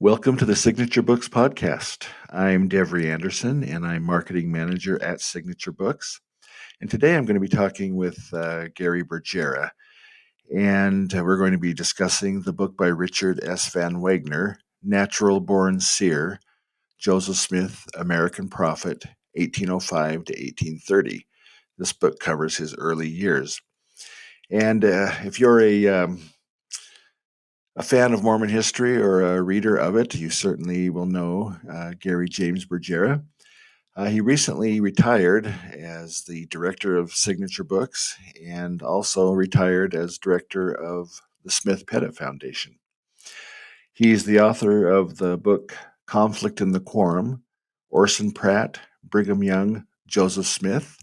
Welcome to the Signature Books podcast. I'm Devery Anderson, and I'm marketing manager at Signature Books. And today I'm going to be talking with Gary Bergera, and we're going to be discussing the book by Richard S. Van Wagoner, Born Seer, Joseph Smith, American Prophet, 1805 to 1830. This book covers his early years. And if you're a fan of Mormon history or a reader of it, you certainly will know Gary James Bergera. He recently retired as the director of Signature Books and also retired as director of the Smith Pettit Foundation. He's the author of the book Conflict in the Quorum, Orson Pratt, Brigham Young, Joseph Smith,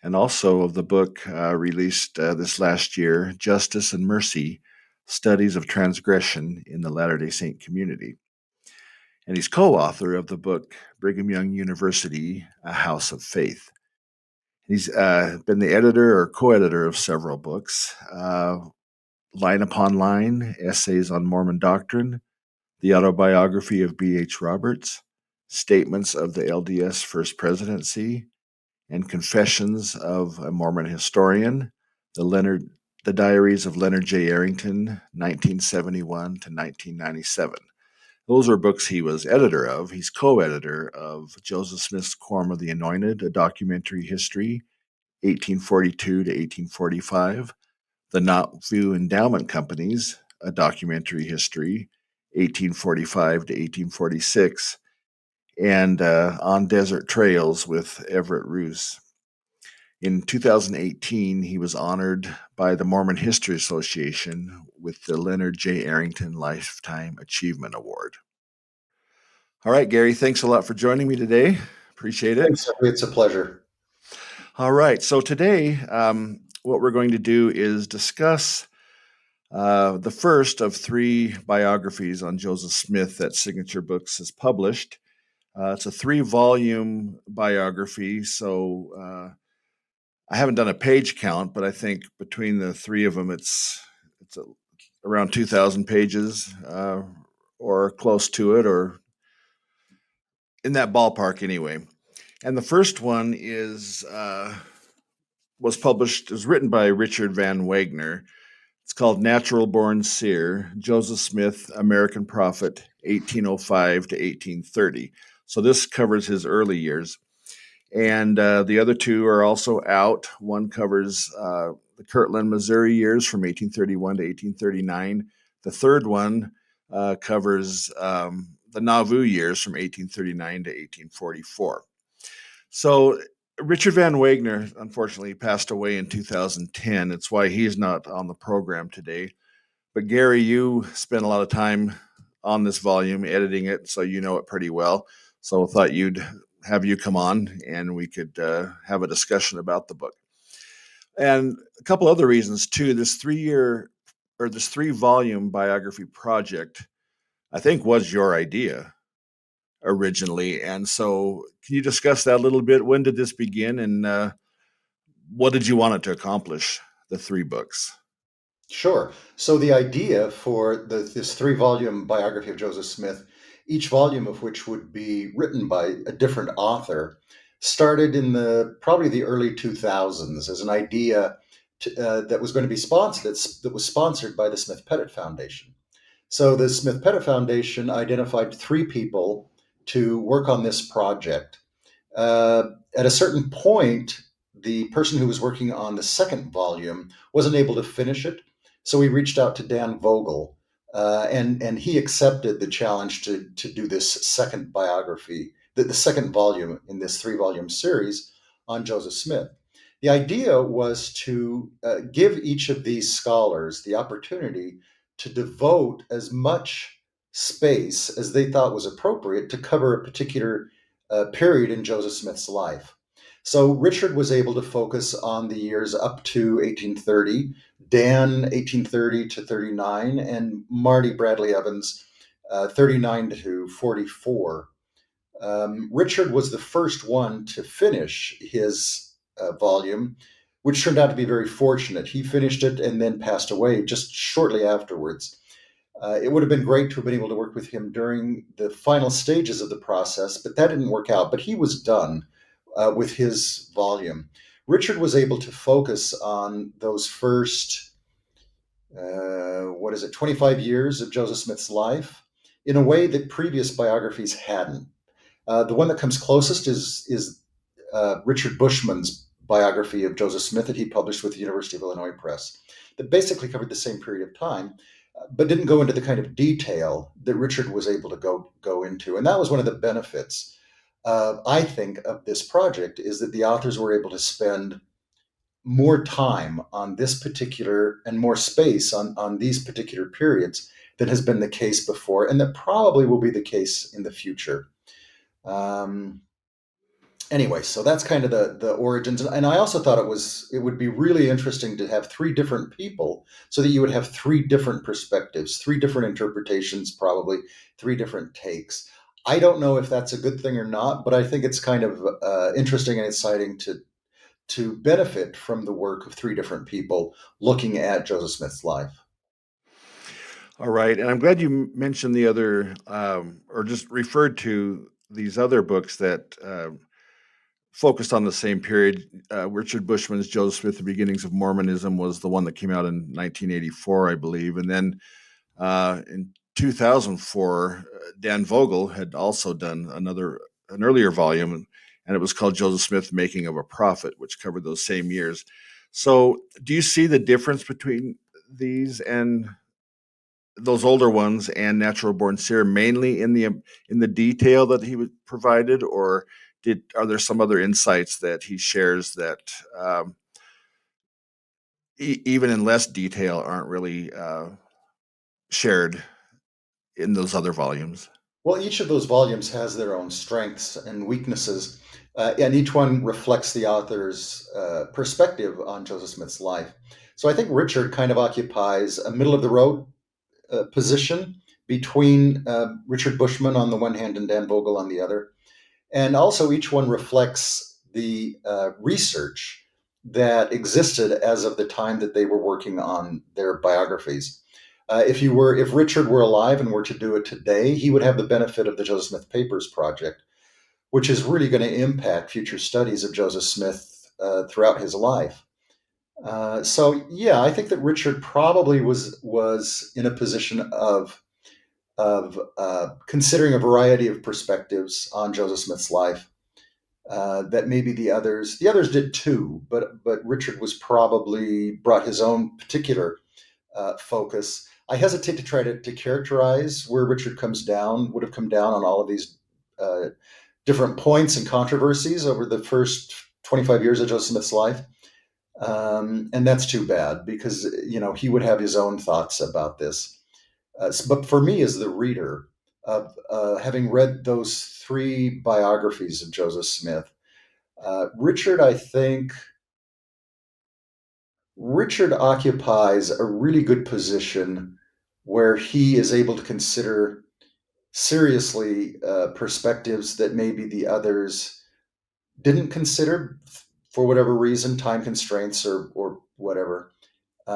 and also of the book released this last year, Justice and Mercy, Studies of Transgression in the Latter-day Saint Community. And he's co-author of the book Brigham Young University, A House of Faith. He's been the editor or co-editor of several books, Line Upon Line, Essays on Mormon Doctrine, The Autobiography of B.H. Roberts, Statements of the LDS First Presidency, and Confessions of a Mormon Historian, the Diaries of Leonard J. Arrington, 1971 to 1997. Those are books he was editor of. He's co-editor of Joseph Smith's Quorum of the Anointed, a documentary history, 1842 to 1845, The Knottview Endowment Companies, a documentary history, 1845 to 1846, and On Desert Trails with Everett Roos. In 2018, he was honored by the Mormon History Association with the Leonard J. Arrington Lifetime Achievement Award. All right, Gary, thanks a lot for joining me today. Appreciate it. Thanks, it's a pleasure. All right, so today, what we're going to do is discuss the first of three biographies on Joseph Smith that Signature Books has published. It's a 3-volume biography, so I haven't done a page count, but I think between the three of them, it's around 2,000 pages or close to it, or in that ballpark anyway. And the first one was written by Richard Van Wagoner. It's called Born Seer, Joseph Smith, American Prophet, 1805 to 1830. So this covers his early years. And the other two are also out. One covers the Kirtland, Missouri years from 1831 to 1839. The third one covers the Nauvoo years from 1839 to 1844. So Richard Van Wagoner, unfortunately, passed away in 2010. It's why he's not on the program today. But Gary, you spent a lot of time on this volume editing it, so you know it pretty well. So I thought you'd have you come on and we could have a discussion about the book. And a couple other reasons too. This 3-volume biography project, I think, was your idea originally. And so can you discuss that a little bit? When did this begin, and what did you want it to accomplish, the 3 books? Sure. So the idea for this 3-volume biography of Joseph Smith, each volume of which would be written by a different author, started in probably the early 2000s as an idea that was going to be sponsored, that was sponsored by the Smith Pettit Foundation. So the Smith Pettit Foundation identified 3 people to work on this project. At a certain point, the person who was working on the second volume wasn't able to finish it, so we reached out to Dan Vogel, and he accepted the challenge to do this second biography, the second volume in this 3-volume series on Joseph Smith. The idea was to give each of these scholars the opportunity to devote as much space as they thought was appropriate to cover a particular period in Joseph Smith's life. So Richard was able to focus on the years up to 1830, Dan 1830 to 39, and Marty Bradley Evans 39 to 44. Richard was the first one to finish his volume, which turned out to be very fortunate. He finished it and then passed away just shortly afterwards. It would have been great to have been able to work with him during the final stages of the process, but that didn't work out. But he was done with his volume. Richard was able to focus on those first, 25 years of Joseph Smith's life in a way that previous biographies hadn't. The one that comes closest is Richard Bushman's biography of Joseph Smith that he published with the University of Illinois Press, that basically covered the same period of time, but didn't go into the kind of detail that Richard was able to go into. And that was one of the benefits, I think, of this project, is that the authors were able to spend more time on this particular and more space on these particular periods than has been the case before, and that probably will be the case in the future. Um, anyway, so that's kind of the origins, and I also thought it would be really interesting to have three different people, so that you would have three different perspectives, three different interpretations, probably three different takes. I don't know if that's a good thing or not, but I think it's kind of interesting and exciting to benefit from the work of three different people looking at Joseph Smith's life. All right, and I'm glad you mentioned the other, or just referred to these other books that focused on the same period. Richard Bushman's Joseph Smith: The Beginnings of Mormonism was the one that came out in 1984, I believe, and then in 2004, Dan Vogel had also done an earlier volume, and it was called Joseph Smith: Making of a Prophet, which covered those same years. So, do you see the difference between these and those older ones and Natural Born Seer, mainly in the detail that he provided, or are there some other insights that he shares that even in less detail aren't really shared in those other volumes? Well, each of those volumes has their own strengths and weaknesses, and each one reflects the author's perspective on Joseph Smith's life. So I think Richard kind of occupies a middle of the road position between Richard Bushman on the one hand and Dan Vogel on the other. And also, each one reflects the research that existed as of the time that they were working on their biographies. If Richard were alive and were to do it today, he would have the benefit of the Joseph Smith Papers Project, which is really going to impact future studies of Joseph Smith throughout his life. So yeah, I think that Richard probably was in a position of considering a variety of perspectives on Joseph Smith's life that maybe the others did too, but Richard was probably brought his own particular focus. I hesitate to try to characterize where Richard would have come down on all of these uh, different points and controversies over the first 25 years of Joseph Smith's life. And that's too bad, because he would have his own thoughts about this. But for me, as the reader, of having read those three biographies of Joseph Smith, Richard, I think Richard occupies a really good position where he is able to consider seriously perspectives that maybe the others didn't consider for whatever reason, time constraints or whatever.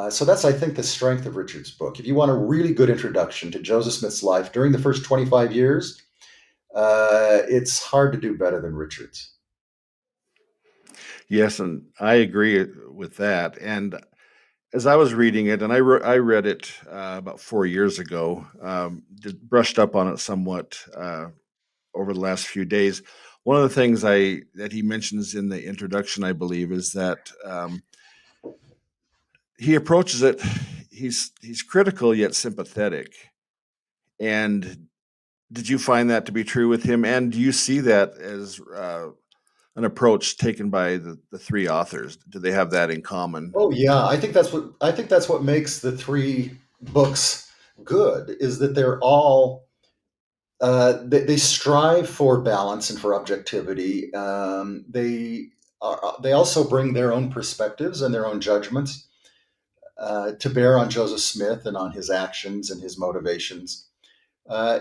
So that's, I think, the strength of Richard's book. If you want a really good introduction to Joseph Smith's life during the first 25 years, it's hard to do better than Richard's. Yes, and I agree with that. And as I was reading it, and I read it about 4 years ago, brushed up on it somewhat over the last few days. One of the things that he mentions in the introduction, I believe, is that he approaches it. He's critical yet sympathetic. And did you find that to be true with him? And do you see that as an approach taken by the three authors? Do they have that in common? Oh yeah, I think that's what makes the three books good, is that they're all they strive for balance and for objectivity. They also bring their own perspectives and their own judgments to bear on Joseph Smith and on his actions and his motivations. Uh,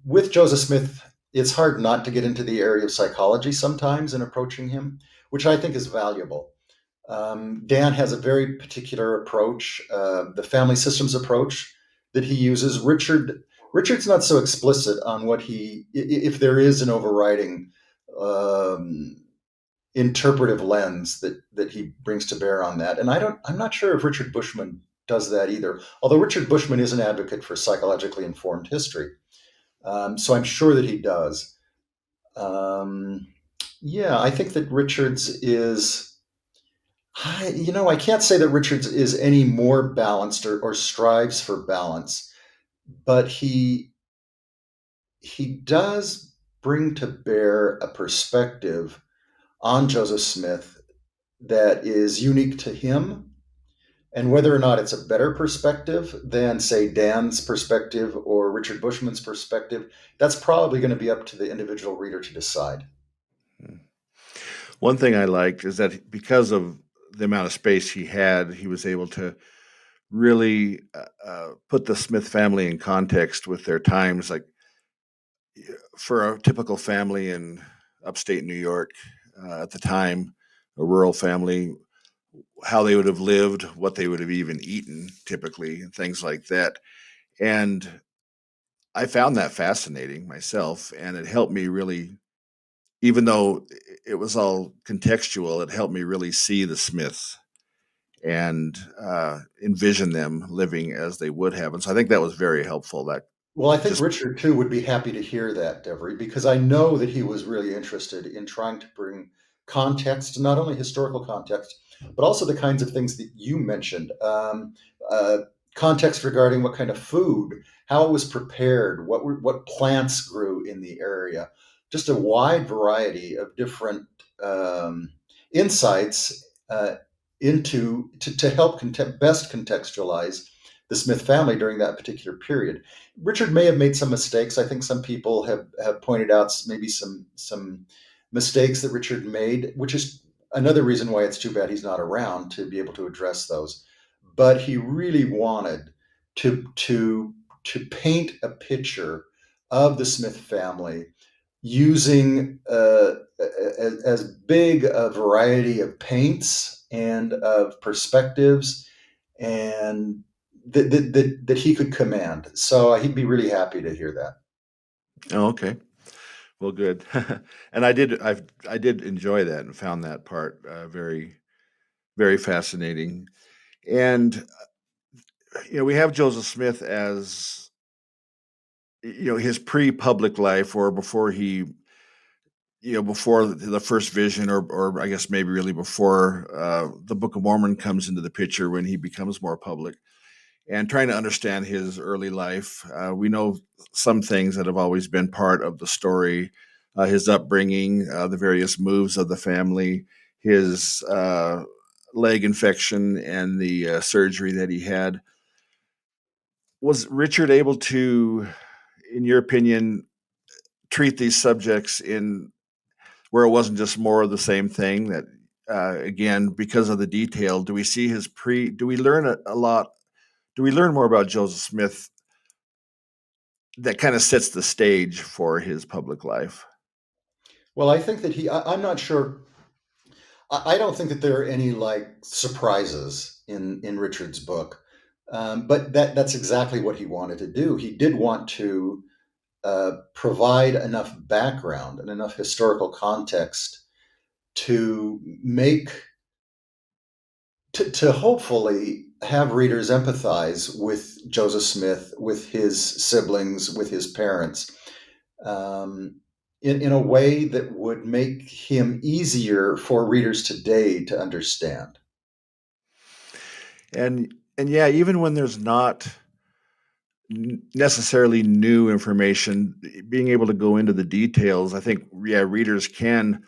with Joseph Smith, it's hard not to get into the area of psychology sometimes in approaching him, which I think is valuable. Dan has a very particular approach, the family systems approach that he uses. Richard's not so explicit on what if there is an overriding um, interpretive lens that he brings to bear on that. And I'm not sure if Richard Bushman does that either. Although Richard Bushman is an advocate for psychologically informed history, so I'm sure that he does. Um, yeah, I think that Richards is. I can't say that Richards is any more balanced or strives for balance, but he does bring to bear a perspective on Joseph Smith that is unique to him. And whether or not it's a better perspective than, say, Dan's perspective or Richard Bushman's perspective, that's probably going to be up to the individual reader to decide. One thing I liked is that because of the amount of space he had, he was able to really put the Smith family in context with their times. Like for a typical family in upstate New York at the time, a rural family, how they would have lived, what they would have even eaten typically, and things like that. And I found that fascinating myself, and it helped me really, even though it was all contextual, it helped me really see the Smiths and envision them living as they would have. And so I think that was very helpful. That Well, I think just, Richard too would be happy to hear that, Devery, because I know that he was really interested in trying to bring context, not only historical context, but also the kinds of things that you mentioned. Uh, Context regarding what kind of food, how it was prepared, what plants grew in the area, just a wide variety of different insights to help best contextualize the Smith family during that particular period. Richard may have made some mistakes. I think some people have pointed out maybe some mistakes that Richard made, which is another reason why it's too bad he's not around to be able to address those. But he really wanted to paint a picture of the Smith family using as big a variety of paints and of perspectives and that he could command. So he'd be really happy to hear that. oh, okay. Well, good. And I did enjoy that and found that part very, very fascinating. And, we have Joseph Smith as, his pre public life or before he before the first vision, or I guess maybe really before the Book of Mormon comes into the picture when he becomes more public, and trying to understand his early life. We know some things that have always been part of the story: his upbringing, the various moves of the family, his leg infection, and the surgery that he had. Was Richard able to, in your opinion, treat these subjects in where it wasn't just more of the same thing? That again, because of the detail, do we see his pre? Do we learn a lot? Do we learn more about Joseph Smith that kind of sets the stage for his public life? Well, I think that I'm not sure. I don't think that there are any like surprises in Richard's book, but that's exactly what he wanted to do. He did want to provide enough background and enough historical context to make to hopefully have readers empathize with Joseph Smith, with his siblings, with his parents, um, in a way that would make him easier for readers today to understand. And yeah, even when there's not necessarily new information, being able to go into the details, I think, yeah, readers can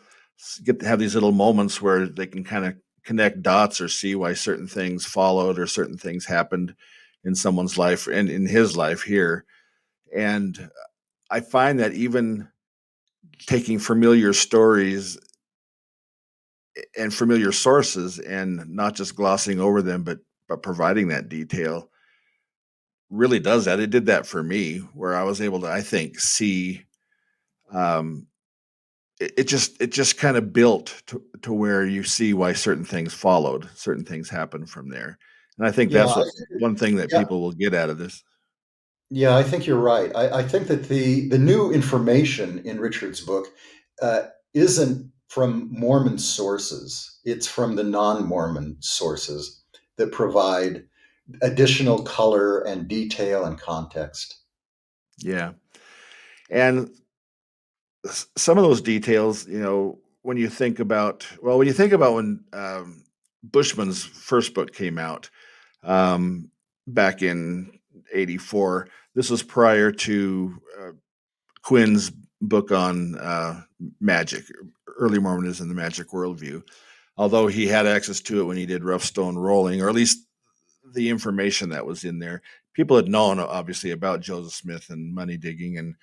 get to have these little moments where they can kind of connect dots or see why certain things followed or certain things happened in someone's life and in his life here. And I find that even taking familiar stories and familiar sources and not just glossing over them, but providing that detail really does that. It did that for me, where I was able to, I think, see. Um, it just kind of built to where you see why certain things followed, certain things happened from there, and I think Yeah, that's what one thing that yeah, people will get out of this. Yeah, I think you're right. I think that the new information in Richard's book isn't from Mormon sources. It's from the non-Mormon sources that provide additional color and detail and context. Yeah. And some of those details, when you think about, well, when you think about when Bushman's first book came out um, back in '84, this was prior to Quinn's book on magic, early Mormonism, the magic worldview. Although he had access to it when he did Rough Stone Rolling, or at least the information that was in there. People had known obviously about Joseph Smith and money digging and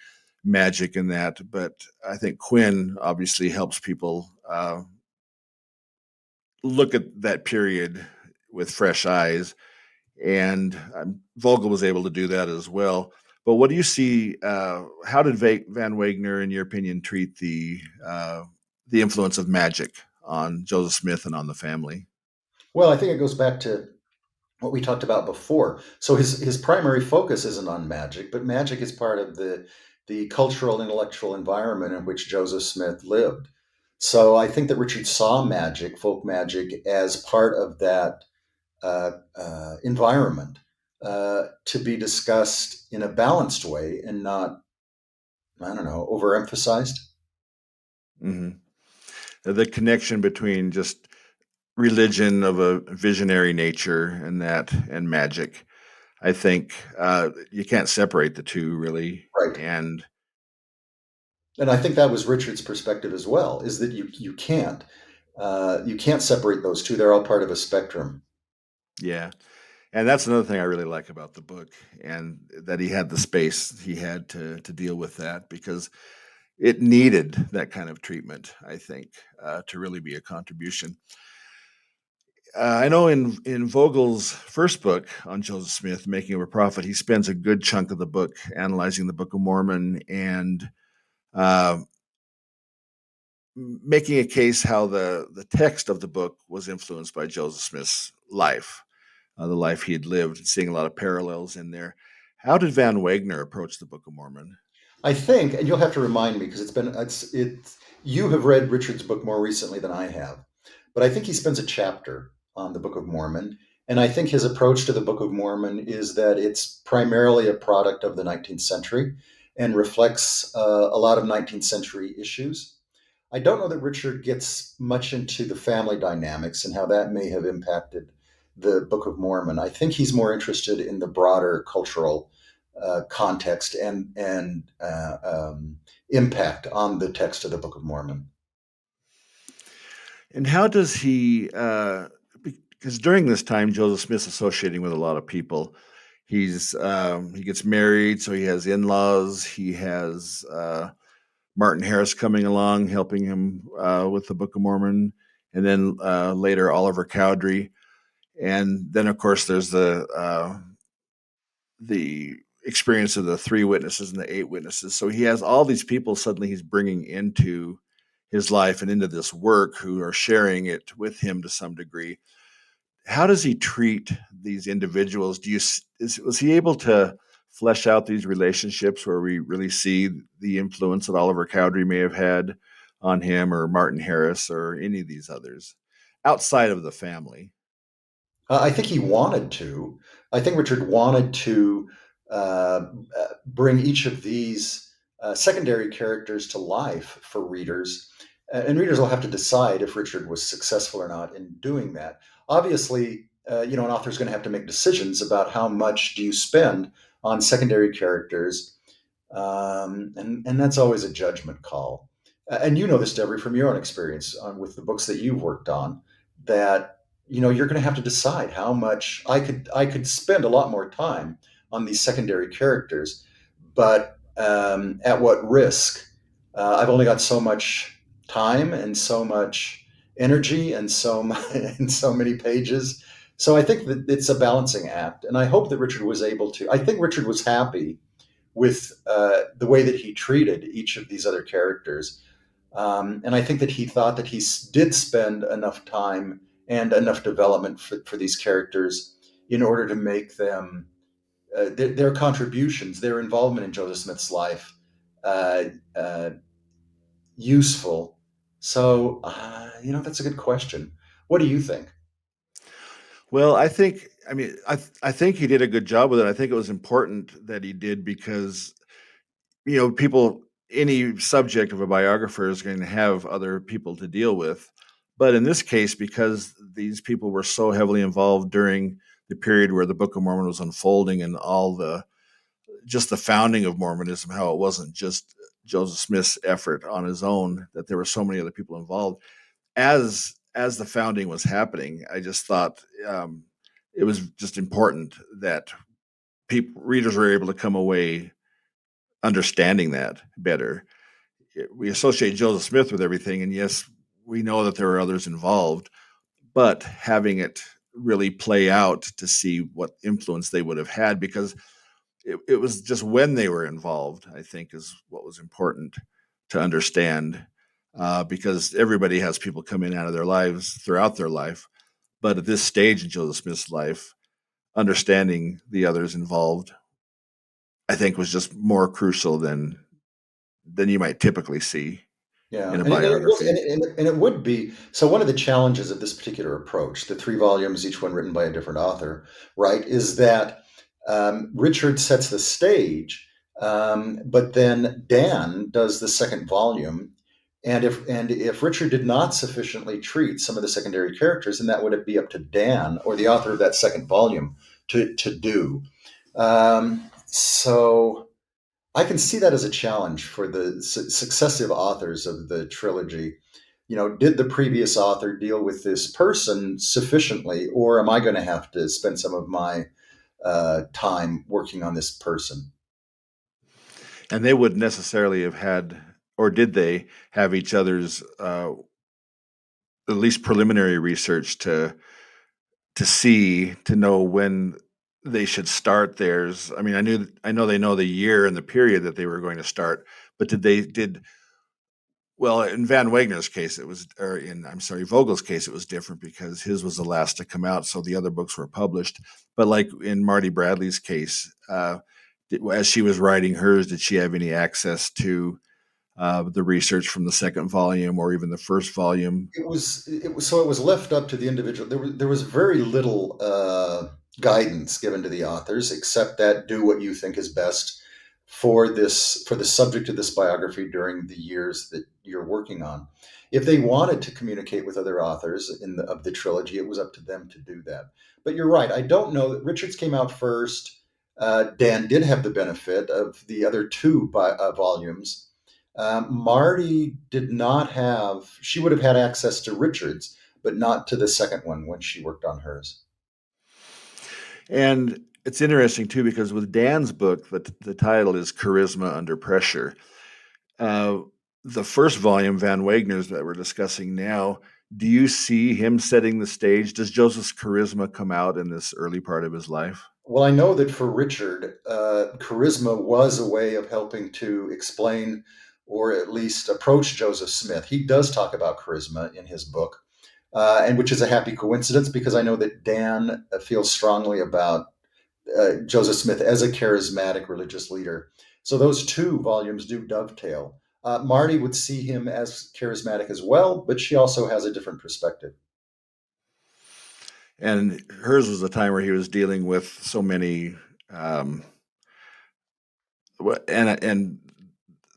magic and that, but I think Quinn obviously helps people look at that period with fresh eyes, and Vogel was able to do that as well. But what do you see? How did Van Wagner, in your opinion, treat the influence of magic on Joseph Smith and on the family? Well, I think it goes back to what we talked about before. So his primary focus isn't on magic, but magic is part of the cultural intellectual environment in which Joseph Smith lived. So I think that Richard saw magic, folk magic, as part of that environment to be discussed in a balanced way and not, I don't know, overemphasized. Hmm. The connection between just religion of a visionary nature and that and magic. I think you can't separate the two really. Right. And And I think that was Richard's perspective as well, is that you can't separate those two. They're all part of a spectrum. yeah, and that's another thing I really like about the book, and that he had the space he had to deal with that because it needed that kind of treatment. I think to really be a contribution. I know in Vogel's first book on Joseph Smith, Making of a Prophet, he spends a good chunk of the book analyzing the Book of Mormon and uh, making a case how the text of the book was influenced by Joseph Smith's life, the life he had lived, and seeing a lot of parallels in there. How did Van Wagner approach the Book of Mormon? I think, and you'll have to remind me because it's you have read Richard's book more recently than I have, but I think he spends a chapter on the Book of Mormon, and I think his approach to the Book of Mormon is that it's primarily a product of the 19th century and reflects a lot of 19th century issues. I don't know that Richard gets much into the family dynamics and how that may have impacted the Book of Mormon. I think he's more interested in the broader cultural context and impact on the text of the Book of Mormon. And how does he? Because during this time, Joseph Smith's associating with a lot of people. He gets married, so he has in-laws. He has Martin Harris coming along, helping him with the Book of Mormon, and then later Oliver Cowdery, and then of course there's the experience of the three witnesses and the eight witnesses. So he has all these people suddenly he's bringing into his life and into this work who are sharing it with him to some degree. How does he treat these individuals? Was he able to flesh out these relationships where we really see the influence that Oliver Cowdery may have had on him, or Martin Harris, or any of these others outside of the family? I think he wanted to. I think Richard wanted to bring each of these secondary characters to life for readers. And readers will have to decide if Richard was successful or not in doing that. Obviously, an author is going to have to make decisions about how much do you spend on secondary characters, and that's always a judgment call. And you know this, Deborah, from your own experience with the books that you've worked on, that you're going to have to decide how much. I could spend a lot more time on these secondary characters, but at what risk? I've only got so much time and so much energy and and so many pages. So I think that it's a balancing act, and I hope that Richard was able to. I think Richard was happy with the way that he treated each of these other characters. And I think that he thought that did spend enough time and enough development for these characters in order to make them their contributions, their involvement in Joseph Smith's life uh, uh, useful? So, that's a good question. What do you think? Well, I think he did a good job with it. I think it was important that he did because people, any subject of a biographer is going to have other people to deal with. But in this case, because these people were so heavily involved during the period where the Book of Mormon was unfolding and all the just the founding of Mormonism, how it wasn't just Joseph Smith's effort on his own, that there were so many other people involved. As the founding was happening, I just thought it was just important that readers were able to come away understanding that better. We associate Joseph Smith with everything, and yes, we know that there are others involved, but having it really play out to see what influence they would have had, because it was just when they were involved, I think, is what was important to understand, because everybody has people come in and out of their lives throughout their life. But at this stage in Joseph Smith's life, understanding the others involved, I think, was just more crucial than you might typically see Yeah, in a and it really, biography. and it would be so. One of the challenges of this particular approach, the three volumes, each one written by a different author, right, is that Richard sets the stage, but then Dan does the second volume, and if Richard did not sufficiently treat some of the secondary characters, then that would be up to Dan or the author of that second volume to do. So. I can see that as a challenge for the successive authors of the trilogy. Did the previous author deal with this person sufficiently, or am I going to have to spend some of my time working on this person? And they would necessarily have had, or did they have each other's at least preliminary research to see, to know when they should start theirs. I mean, I know they know the year and the period that they were going to start, but did well, in Van Wagner's case it was, or in, I'm sorry, Vogel's case, it was different because his was the last to come out, so the other books were published. But like in Marty Bradley's case, as she was writing hers, did she have any access to the research from the second volume or even the first volume? It was left up to the individual. There was very little guidance given to the authors except that do what you think is best for the subject of this biography during the years that you're working on. If they wanted to communicate with other authors of the trilogy, it was up to them to do that. But you're right. I don't know that Richards came out first. Dan did have the benefit of the other two volumes. Marty did not have, she would have had access to Richards, but not to the second one when she worked on hers. And it's interesting too because with Dan's book, the title is Charisma Under Pressure. Uh, the first volume, Van Wagner's, that we're discussing now, do you see him setting the stage? Does Joseph's charisma come out in this early part of his life? Well, I know that for Richard, charisma was a way of helping to explain or at least approach Joseph Smith. He does talk about charisma in his book, and which is a happy coincidence because I know that Dan feels strongly about Joseph Smith as a charismatic religious leader. So those two volumes do dovetail. Marty would see him as charismatic as well, but she also has a different perspective. And hers was a time where he was dealing with so many, um, and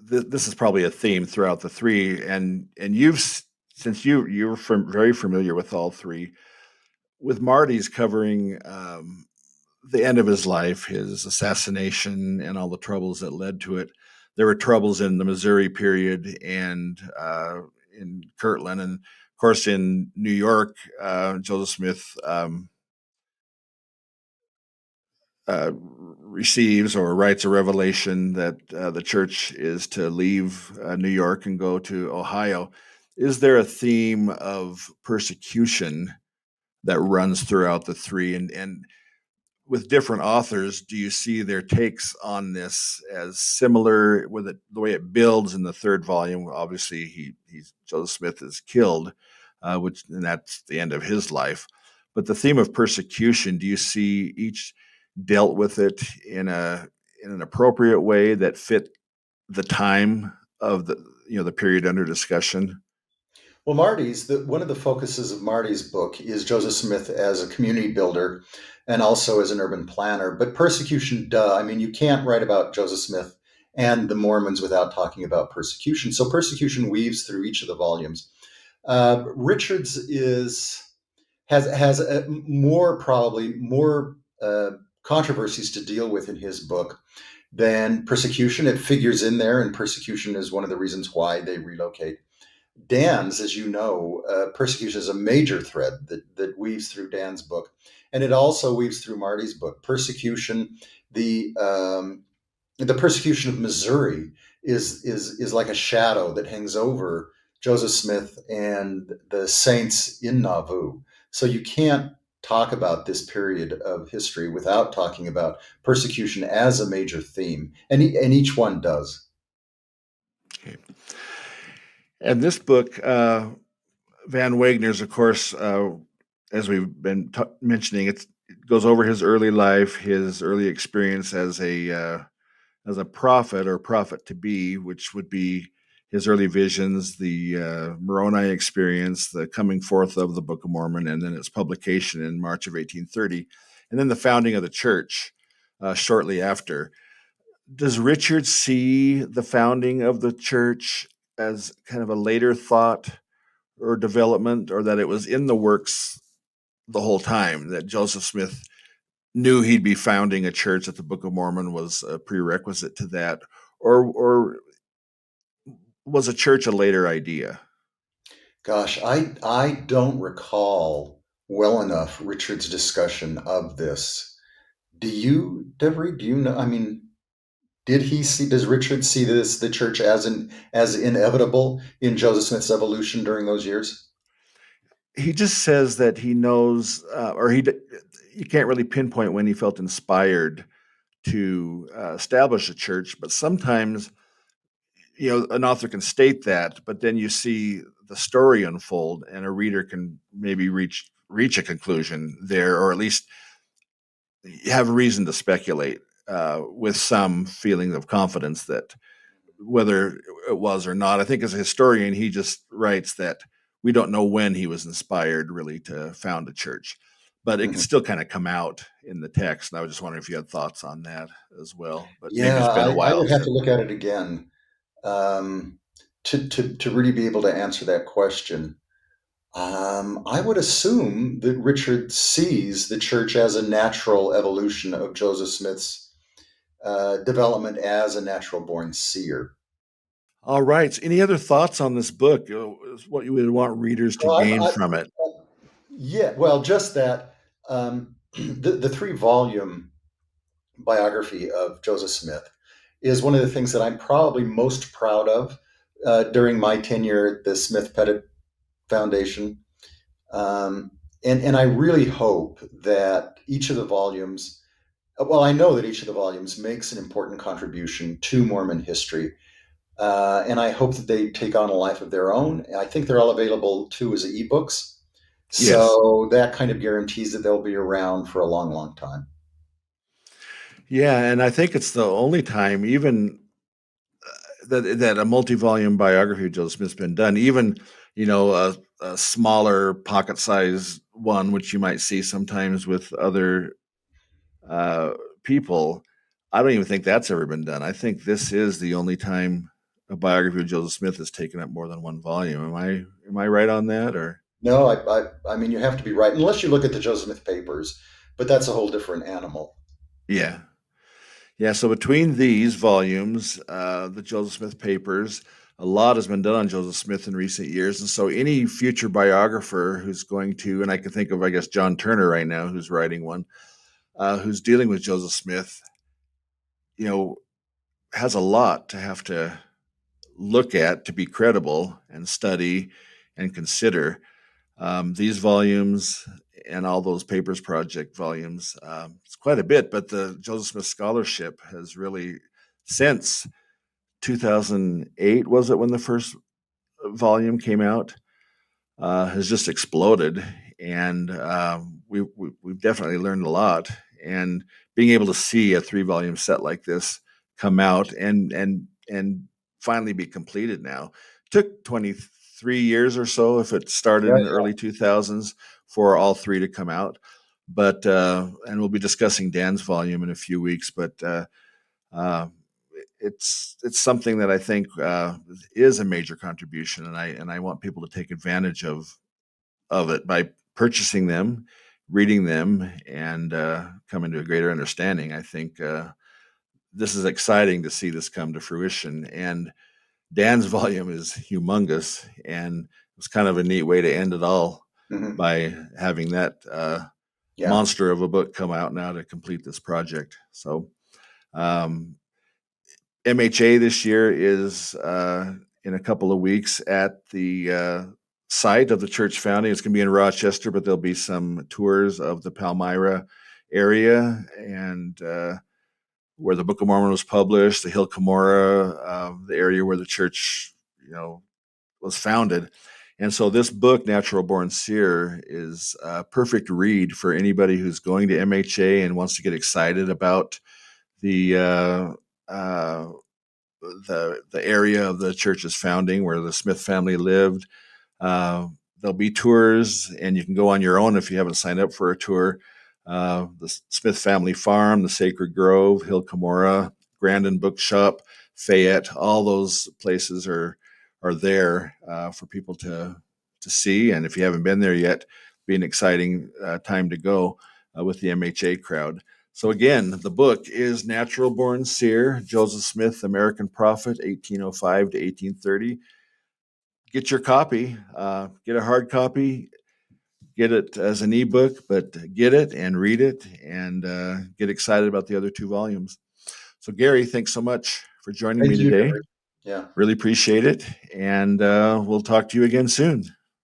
this is probably a theme throughout the three. And since you're very familiar with all three, with Marty's covering the end of his life, his assassination, and all the troubles that led to it. There were troubles in the Missouri period and in Kirtland, and of course in New York, Joseph Smith receives or writes a revelation that the church is to leave New York and go to Ohio. Is there a theme of persecution that runs throughout the three? And with different authors, do you see their takes on this as similar with it, the way it builds in the third volume? Obviously, he's Joseph Smith is killed, and that's the end of his life. But the theme of persecution, do you see dealt with it in an appropriate way that fit the time of the period under discussion? Well, one of the focuses of Marty's book is Joseph Smith as a community builder and also as an urban planner. But persecution, duh. I mean, you can't write about Joseph Smith and the Mormons without talking about persecution. So persecution weaves through each of the volumes. Richards has probably more controversies to deal with in his book than persecution. It figures in there, and persecution is one of the reasons why they relocate. Dan's, as you know, persecution is a major thread that weaves through Dan's book, and it also weaves through Marty's book. The um, the persecution of Missouri is like a shadow that hangs over Joseph Smith and the saints in Nauvoo. So you can't talk about this period of history without talking about persecution as a major theme, and each one does. Okay. And this book, Van Wagner's, of course, as we've been mentioning, it goes over his early life, his early experience as a prophet or prophet to be, which would be his early visions, the Moroni experience, the coming forth of the Book of Mormon, and then its publication in March of 1830, and then the founding of the church shortly after. Does Richard see the founding of the church as kind of a later thought or development, or that it was in the works the whole time, that Joseph Smith knew he'd be founding a church, that the Book of Mormon was a prerequisite to that, or was a church a later idea? Gosh, I don't recall well enough Richard's discussion of this. Do you, Devery? Do you know? I mean, does Richard see the church as inevitable in Joseph Smith's evolution during those years? He just says that he knows, or you can't really pinpoint when he felt inspired to establish a church, but sometimes an author can state that, but then you see the story unfold, and a reader can maybe reach a conclusion there, or at least have reason to speculate with some feeling of confidence that whether it was or not. I think as a historian, he just writes that we don't know when he was inspired really to found a church, but it can Mhm. still kind of come out in the text. And I was just wondering if you had thoughts on that as well, but maybe Yeah, it's been a I while would have to since. look at it again um, to really be able to answer that question. I would assume that Richard sees the church as a natural evolution of Joseph Smith's development as a natural born seer. All right. So any other thoughts on this book? What you would want readers to Well, gain from it? yeah, well, just that the three volume biography of Joseph Smith is one of the things that I'm probably most proud of during my tenure at the Smith Pettit Foundation. Um, and I really hope that each of the volumes, well, I know that each of the volumes makes an important contribution to Mormon history. And I hope that they take on a life of their own. I think they're all available too as ebooks. Yes. So that kind of guarantees that they'll be around for a long, long time. Yeah, and I think it's the only time, even that a multi-volume biography of Joseph Smith's been done. Even a smaller pocket-sized one, which you might see sometimes with other uh, people. I don't even think that's ever been done. I think this is the only time a biography of Joseph Smith has taken up more than one volume. Am I right on that? Or No, I mean, you have to be right, unless you look at the Joseph Smith papers, but that's a whole different animal. yeah, yeah. So between these volumes, the Joseph Smith papers, a lot has been done on Joseph Smith in recent years, and so any future biographer who's going to, and I can think of, I guess, John Turner right now, who's writing one, who's dealing with Joseph Smith, you know, has a lot to have to look at to be credible and study and consider. These volumes and all those papers project volumes, it's quite a bit, but the Joseph Smith Scholarship has really, since 2008, was it when the first volume came out, has just exploded. And we've definitely learned a lot. and being able to see a 3 volume set like this come out and finally be completed now. It took 23 years or so, if it started Yeah, in the early 2000s, for all 3 to come out. But and we'll be discussing Dan's volume in a few weeks, but uh, it's something that I think is a major contribution, and I want people to take advantage of it by purchasing them, reading them, and coming to a greater understanding. I think this is exciting to see this come to fruition. And Dan's volume is humongous, and it was kind of a neat way to end it all hmm by having that yeah. monster of a book come out now to complete this project. So um, MHA this year is in a couple of weeks at the site of the church founding. It's going to be in Rochester, but there'll be some tours of the Palmyra area and where the Book of Mormon was published, the Hill Cumorah, the area where the church, was founded. And so this book, Natural Born Seer, is a perfect read for anybody who's going to MHA and wants to get excited about the uh, the area of the church's founding where the Smith family lived. Uh, there'll be tours, and you can go on your own if you haven't signed up for a tour. The Smith Family Farm, the Sacred Grove, Hill Cumorah, Grandin Bookshop, Fayette, all those places are there for people to see. And if you haven't been there yet, be an exciting time to go with the MHA crowd. So again, the book is Natural Born Seer, Joseph Smith, American Prophet, 1805 to 1830. Get your copy, get a hard copy, get it as an ebook, but get it and read it and get excited about the other 2 volumes. So, Gary, thanks so much for joining Thank me you, today. Gary. Yeah. Really appreciate it. And we'll talk to you again soon.